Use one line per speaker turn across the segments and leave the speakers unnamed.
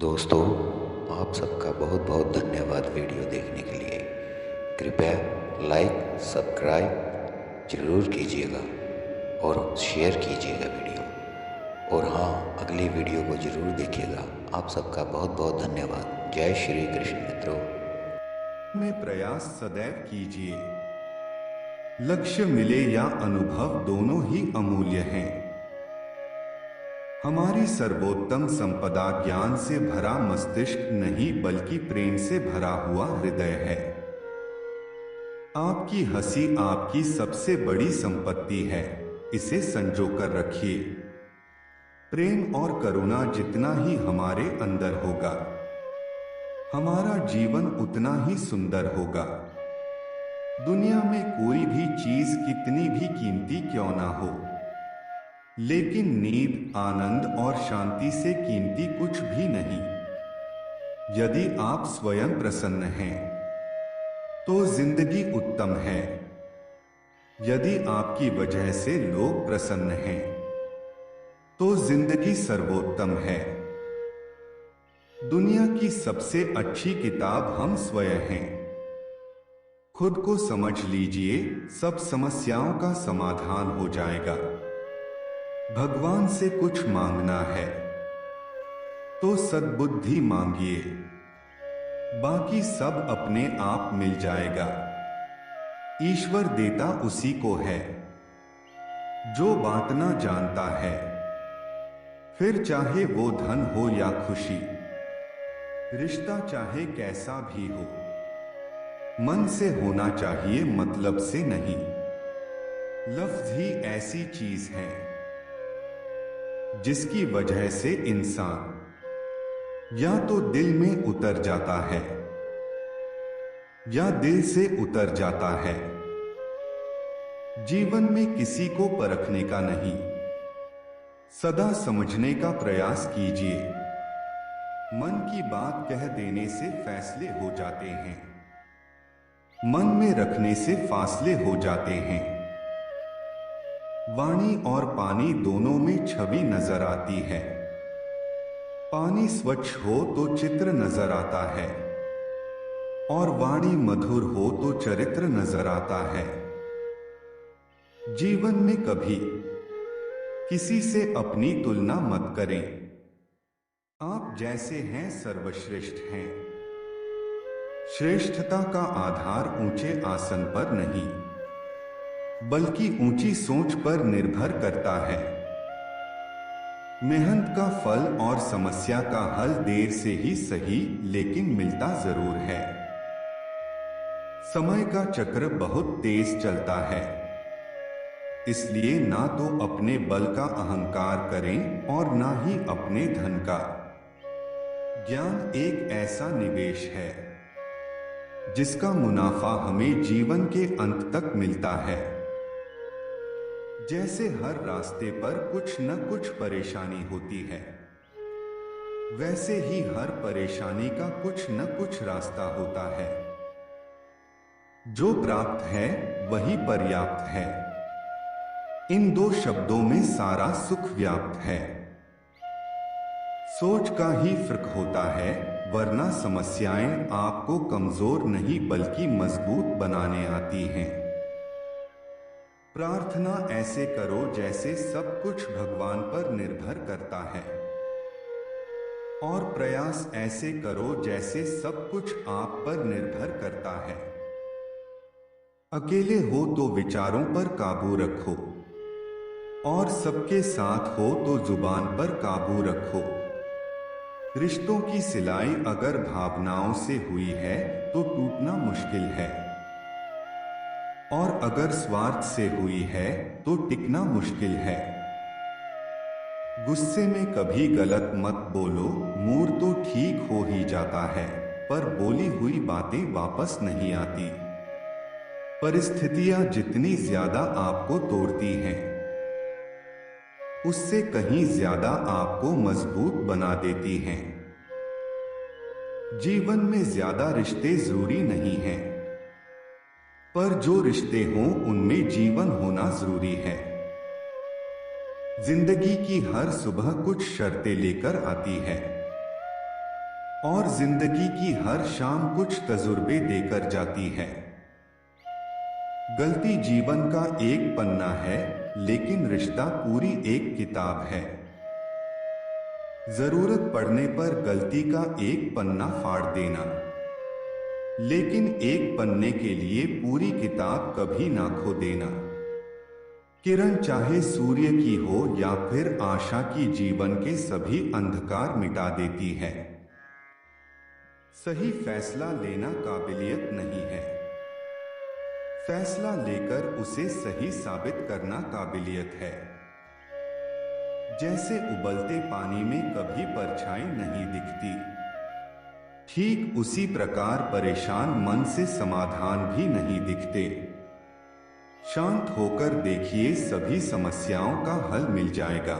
दोस्तों, आप सबका बहुत बहुत धन्यवाद वीडियो देखने के लिए। कृपया लाइक सब्सक्राइब जरूर कीजिएगा और शेयर कीजिएगा वीडियो। और हाँ, अगली वीडियो को जरूर देखिएगा। आप सबका बहुत बहुत धन्यवाद। जय श्री कृष्ण मित्रों।
में प्रयास सदैव कीजिए। लक्ष्य मिले या अनुभव दोनों ही अमूल्य हैं। हमारी सर्वोत्तम संपदा ज्ञान से भरा मस्तिष्क नहीं बल्कि प्रेम से भरा हुआ हृदय है। आपकी हंसी आपकी सबसे बड़ी संपत्ति है, इसे संजोकर रखिए। प्रेम और करुणा जितना ही हमारे अंदर होगा, हमारा जीवन उतना ही सुंदर होगा। दुनिया में कोई भी चीज कितनी भी कीमती क्यों ना हो, लेकिन नींद, आनंद और शांति से कीमती कुछ भी नहीं। यदि आप स्वयं प्रसन्न हैं, तो जिंदगी उत्तम है। यदि आपकी वजह से लोग प्रसन्न हैं, तो जिंदगी सर्वोत्तम है। दुनिया की सबसे अच्छी किताब हम स्वयं हैं। खुद को समझ लीजिए, सब समस्याओं का समाधान हो जाएगा। भगवान से कुछ मांगना है तो सद्बुद्धि मांगिए, बाकी सब अपने आप मिल जाएगा। ईश्वर देता उसी को है जो बांटना जानता है, फिर चाहे वो धन हो या खुशी, रिश्ता चाहे कैसा भी हो, मन से होना चाहिए, मतलब से नहीं। लफ्ज ही ऐसी चीज है जिसकी वजह से इंसान या तो दिल में उतर जाता है या दिल से उतर जाता है। जीवन में किसी को परखने का नहीं, सदा समझने का प्रयास कीजिए। मन की बात कह देने से फैसले हो जाते हैं, मन में रखने से फासले हो जाते हैं। वाणी और पानी दोनों में छवि नजर आती है। पानी स्वच्छ हो तो चित्र नजर आता है, और वाणी मधुर हो तो चरित्र नजर आता है। जीवन में कभी किसी से अपनी तुलना मत करें। आप जैसे हैं सर्वश्रेष्ठ हैं। श्रेष्ठता का आधार ऊंचे आसन पर नहीं, बल्कि ऊंची सोच पर निर्भर करता है। मेहनत का फल और समस्या का हल देर से ही सही, लेकिन मिलता जरूर है। समय का चक्र बहुत तेज चलता है, इसलिए ना तो अपने बल का अहंकार करें और ना ही अपने धन का। ज्ञान एक ऐसा निवेश है जिसका मुनाफा हमें जीवन के अंत तक मिलता है। जैसे हर रास्ते पर कुछ न कुछ परेशानी होती है, वैसे ही हर परेशानी का कुछ न कुछ रास्ता होता है। जो प्राप्त है वही पर्याप्त है। इन दो शब्दों में सारा सुख व्याप्त है। सोच का ही फर्क होता है, वरना समस्याएं आपको कमजोर नहीं बल्कि मजबूत बनाने आती हैं। प्रार्थना ऐसे करो जैसे सब कुछ भगवान पर निर्भर करता है, और प्रयास ऐसे करो जैसे सब कुछ आप पर निर्भर करता है। अकेले हो तो विचारों पर काबू रखो, और सबके साथ हो तो जुबान पर काबू रखो। रिश्तों की सिलाई अगर भावनाओं से हुई है तो टूटना मुश्किल है, और अगर स्वार्थ से हुई है तो टिकना मुश्किल है। गुस्से में कभी गलत मत बोलो, मूड तो ठीक हो ही जाता है, पर बोली हुई बातें वापस नहीं आती। परिस्थितियां जितनी ज्यादा आपको तोड़ती हैं, उससे कहीं ज्यादा आपको मजबूत बना देती हैं। जीवन में ज्यादा रिश्ते जरूरी नहीं हैं, पर जो रिश्ते हों उनमें जीवन होना जरूरी है। जिंदगी की हर सुबह कुछ शर्तें लेकर आती है, और जिंदगी की हर शाम कुछ तजुर्बे देकर जाती है। गलती जीवन का एक पन्ना है, लेकिन रिश्ता पूरी एक किताब है। जरूरत पड़ने पर गलती का एक पन्ना फाड़ देना, लेकिन एक पन्ने के लिए पूरी किताब कभी ना खो देना। किरण चाहे सूर्य की हो या फिर आशा की, जीवन के सभी अंधकार मिटा देती है। सही फैसला लेना काबिलियत नहीं है, फैसला लेकर उसे सही साबित करना काबिलियत है। जैसे उबलते पानी में कभी परछाई नहीं दिखती, ठीक उसी प्रकार परेशान मन से समाधान भी नहीं दिखते। शांत होकर देखिए, सभी समस्याओं का हल मिल जाएगा।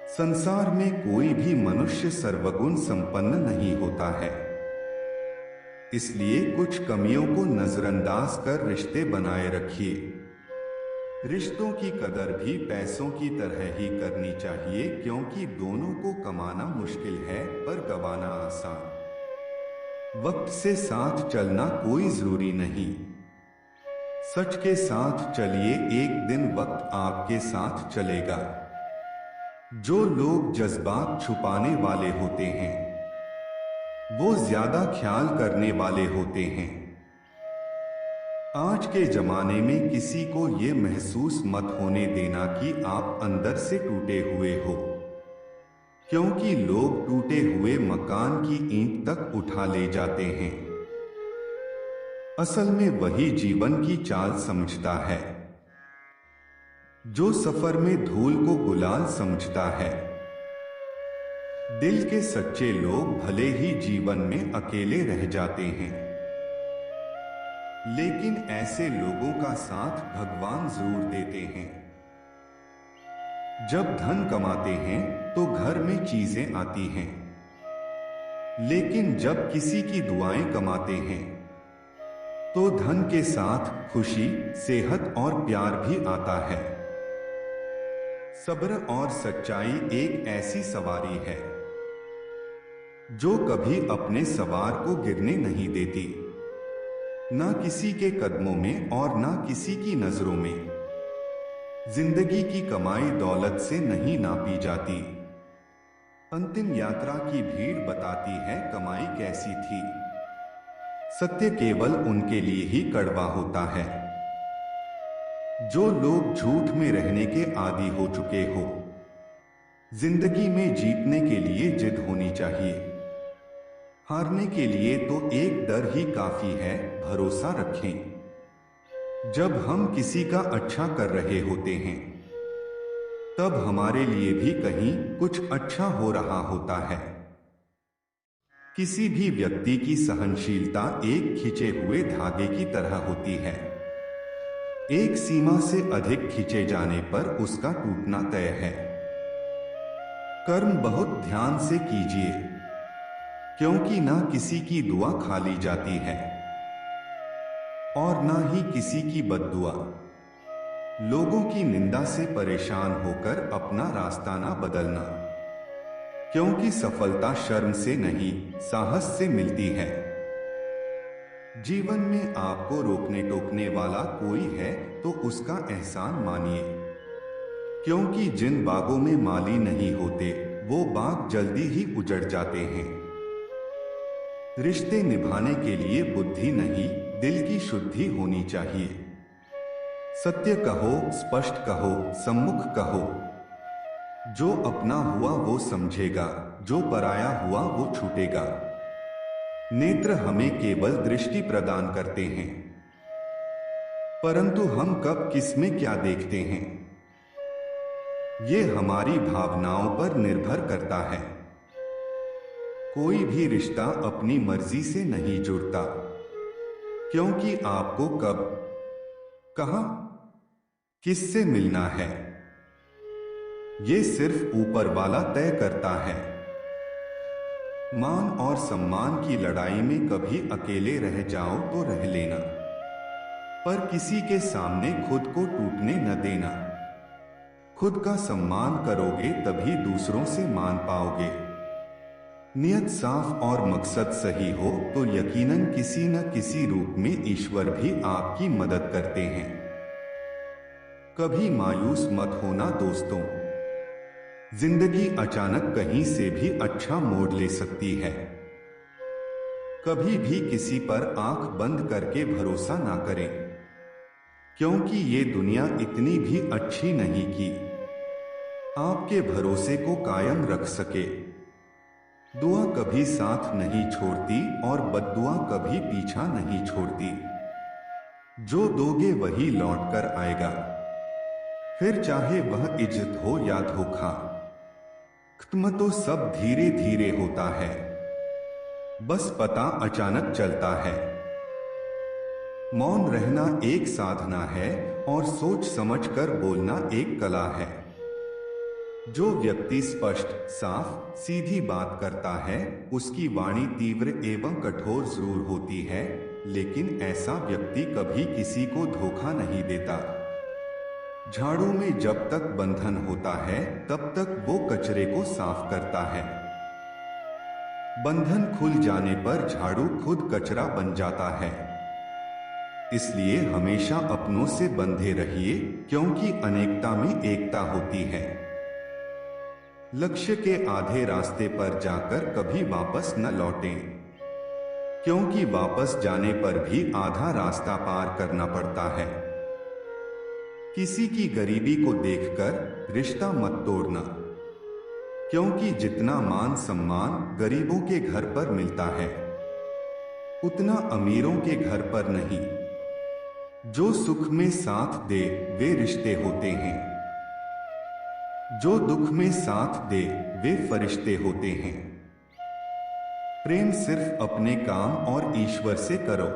संसार में कोई भी मनुष्य सर्वगुण संपन्न नहीं होता है, इसलिए कुछ कमियों को नजरअंदाज कर रिश्ते बनाए रखिए। रिश्तों की कदर भी पैसों की तरह ही करनी चाहिए, क्योंकि दोनों को कमाना मुश्किल है पर गंवाना आसान। वक्त से साथ चलना कोई जरूरी नहीं, सच के साथ चलिए, एक दिन वक्त आपके साथ चलेगा। जो लोग जज्बात छुपाने वाले होते हैं वो ज्यादा ख्याल करने वाले होते हैं। आज के जमाने में किसी को ये महसूस मत होने देना कि आप अंदर से टूटे हुए हो, क्योंकि लोग टूटे हुए मकान की ईंट तक उठा ले जाते हैं। असल में वही जीवन की चाल समझता है, जो सफर में धूल को गुलाल समझता है। दिल के सच्चे लोग भले ही जीवन में अकेले रह जाते हैं, लेकिन ऐसे लोगों का साथ भगवान जरूर देते हैं। जब धन कमाते हैं तो घर में चीजें आती हैं, लेकिन जब किसी की दुआएं कमाते हैं तो धन के साथ खुशी, सेहत और प्यार भी आता है। सब्र और सच्चाई एक ऐसी सवारी है जो कभी अपने सवार को गिरने नहीं देती, ना किसी के कदमों में और ना किसी की नजरों में। जिंदगी की कमाई दौलत से नहीं नापी जाती, अंतिम यात्रा की भीड़ बताती है कमाई कैसी थी। सत्य केवल उनके लिए ही कड़वा होता है जो लोग झूठ में रहने के आदी हो चुके हो। जिंदगी में जीतने के लिए जिद होनी चाहिए, हारने के लिए तो एक डर ही काफी है। भरोसा रखें, जब हम किसी का अच्छा कर रहे होते हैं तब हमारे लिए भी कहीं कुछ अच्छा हो रहा होता है। किसी भी व्यक्ति की सहनशीलता एक खिंचे हुए धागे की तरह होती है, एक सीमा से अधिक खींचे जाने पर उसका टूटना तय है। कर्म बहुत ध्यान से कीजिए, क्योंकि ना किसी की दुआ खाली जाती है और ना ही किसी की बद्दुआ। लोगों की निंदा से परेशान होकर अपना रास्ता ना बदलना, क्योंकि सफलता शर्म से नहीं, साहस से मिलती है। जीवन में आपको रोकने टोकने वाला कोई है तो उसका एहसान मानिए, क्योंकि जिन बागों में माली नहीं होते वो बाग जल्दी ही उजड़ जाते हैं। रिश्ते निभाने के लिए बुद्धि नहीं, दिल की शुद्धि होनी चाहिए। सत्य कहो, स्पष्ट कहो, सम्मुख कहो। जो अपना हुआ वो समझेगा, जो पराया हुआ वो छूटेगा। नेत्र हमें केवल दृष्टि प्रदान करते हैं, परंतु हम कब किस में क्या देखते हैं ये हमारी भावनाओं पर निर्भर करता है। कोई भी रिश्ता अपनी मर्जी से नहीं जुड़ता, क्योंकि आपको कब, कहां, किससे मिलना है ये सिर्फ ऊपर वाला तय करता है। मान और सम्मान की लड़ाई में कभी अकेले रह जाओ तो रह लेना, पर किसी के सामने खुद को टूटने न देना। खुद का सम्मान करोगे तभी दूसरों से मान पाओगे। नियत साफ और मकसद सही हो तो यकीनन किसी न किसी रूप में ईश्वर भी आपकी मदद करते हैं। कभी मायूस मत होना दोस्तों, जिंदगी अचानक कहीं से भी अच्छा मोड़ ले सकती है। कभी भी किसी पर आंख बंद करके भरोसा ना करें, क्योंकि ये दुनिया इतनी भी अच्छी नहीं कि आपके भरोसे को कायम रख सके। दुआ कभी साथ नहीं छोड़ती और बद्दुआ कभी पीछा नहीं छोड़ती। जो दोगे वही लौट कर आएगा, फिर चाहे वह इज्जत हो या धोखा। खत्म तो सब धीरे धीरे होता है, बस पता अचानक चलता है। मौन रहना एक साधना है और सोच समझकर बोलना एक कला है। जो व्यक्ति स्पष्ट, साफ, सीधी बात करता है उसकी वाणी तीव्र एवं कठोर जरूर होती है, लेकिन ऐसा व्यक्ति कभी किसी को धोखा नहीं देता। झाड़ू में जब तक बंधन होता है तब तक वो कचरे को साफ करता है। बंधन खुल जाने पर झाड़ू खुद कचरा बन जाता है। इसलिए हमेशा अपनों से बंधे रहिए, क्योंकि अनेकता में एकता होती है। लक्ष्य के आधे रास्ते पर जाकर कभी वापस न लौटें, क्योंकि वापस जाने पर भी आधा रास्ता पार करना पड़ता है। किसी की गरीबी को देखकर रिश्ता मत तोड़ना, क्योंकि जितना मान सम्मान गरीबों के घर पर मिलता है उतना अमीरों के घर पर नहीं। जो सुख में साथ दे वे रिश्ते होते हैं, जो दुख में साथ दे वे फरिश्ते होते हैं। प्रेम सिर्फ अपने काम और ईश्वर से करो,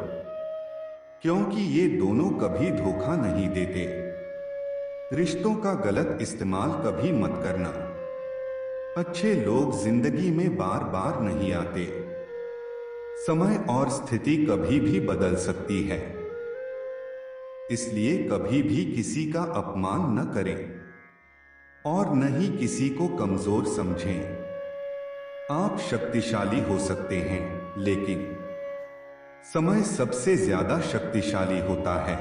क्योंकि ये दोनों कभी धोखा नहीं देते। रिश्तों का गलत इस्तेमाल कभी मत करना। अच्छे लोग जिंदगी में बार बार नहीं आते। समय और स्थिति कभी भी बदल सकती है, इसलिए कभी भी किसी का अपमान न करें और न ही किसी को कमजोर समझें। आप शक्तिशाली हो सकते हैं, लेकिन समय सबसे ज्यादा शक्तिशाली होता है।